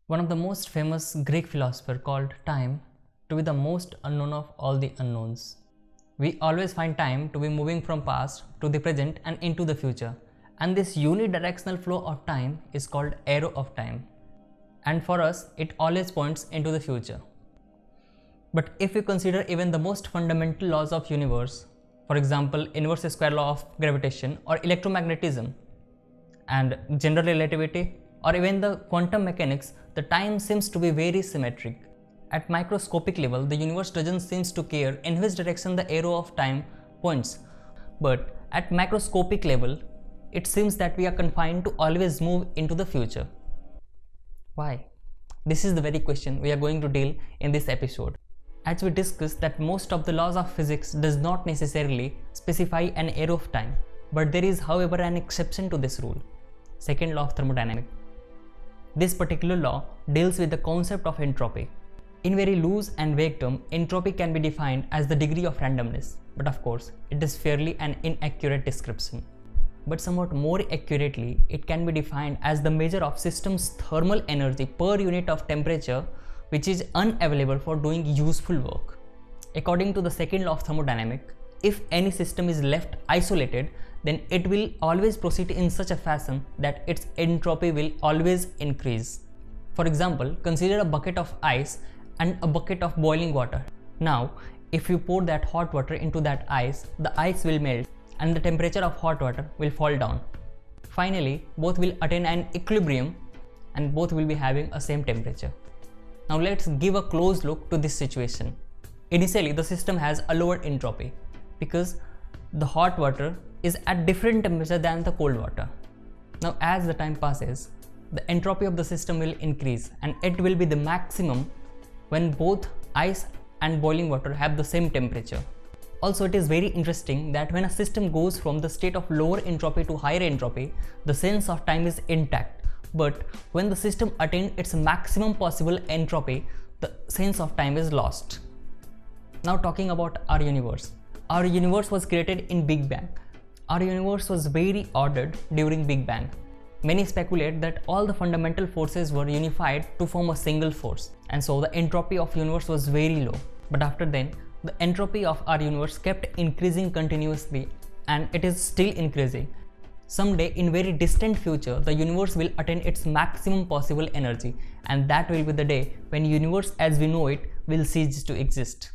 One of the most famous Greek philosophers called time to be the most unknown of all the unknowns. We always find time to be moving from past to the present and into the future, and this unidirectional flow of time is called arrow of time, and for us it always points into the future. But if we consider even the most fundamental laws of universe, for example inverse square law of gravitation or electromagnetism and general relativity or even the quantum mechanics, the time seems to be very symmetric. At microscopic level, the universe doesn't seem to care in which direction the arrow of time points. But at macroscopic level, it seems that we are confined to always move into the future. Why? This is the very question we are going to deal in this episode. As we discussed that most of the laws of physics does not necessarily specify an arrow of time, but there is however an exception to this rule. Second law of thermodynamics. This particular law deals with the concept of entropy. In very loose and vague term, entropy can be defined as the degree of randomness, but of course, it is fairly an inaccurate description. But somewhat more accurately, it can be defined as the measure of system's thermal energy per unit of temperature which is unavailable for doing useful work. According to the second law of thermodynamics, if any system is left isolated, then it will always proceed in such a fashion that its entropy will always increase. For example, consider a bucket of ice and a bucket of boiling water. Now, if you pour that hot water into that ice, the ice will melt and the temperature of hot water will fall down. Finally, both will attain an equilibrium and both will be having a same temperature. Now let's give a close look to this situation. Initially, the system has a lower entropy because the hot water is at different temperature than the cold water. Now as the time passes, the entropy of the system will increase and it will be the maximum when both ice and boiling water have the same temperature. Also, it is very interesting that when a system goes from the state of lower entropy to higher entropy, the sense of time is intact. But when the system attains its maximum possible entropy, the sense of time is lost. Now talking about our universe. Our universe was created in Big Bang. Our universe was very ordered during Big Bang. Many speculate that all the fundamental forces were unified to form a single force, and so the entropy of universe was very low. But after then, the entropy of our universe kept increasing continuously, and it is still increasing. Someday in very distant future, the universe will attain its maximum possible energy, and that will be the day when universe as we know it will cease to exist.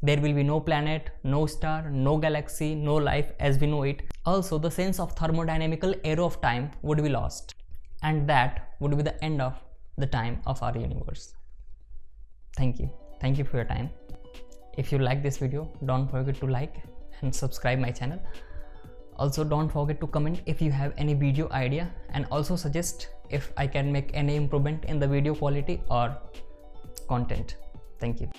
There will be no planet, no star, no galaxy, no life as we know it. Also, the sense of thermodynamical arrow of time would be lost, and that would be the end of the time of our universe. Thank you. Thank you for your time. If you like this video, don't forget to like and subscribe my channel. Also, don't forget to comment if you have any video idea, and also suggest if I can make any improvement in the video quality or content. Thank you.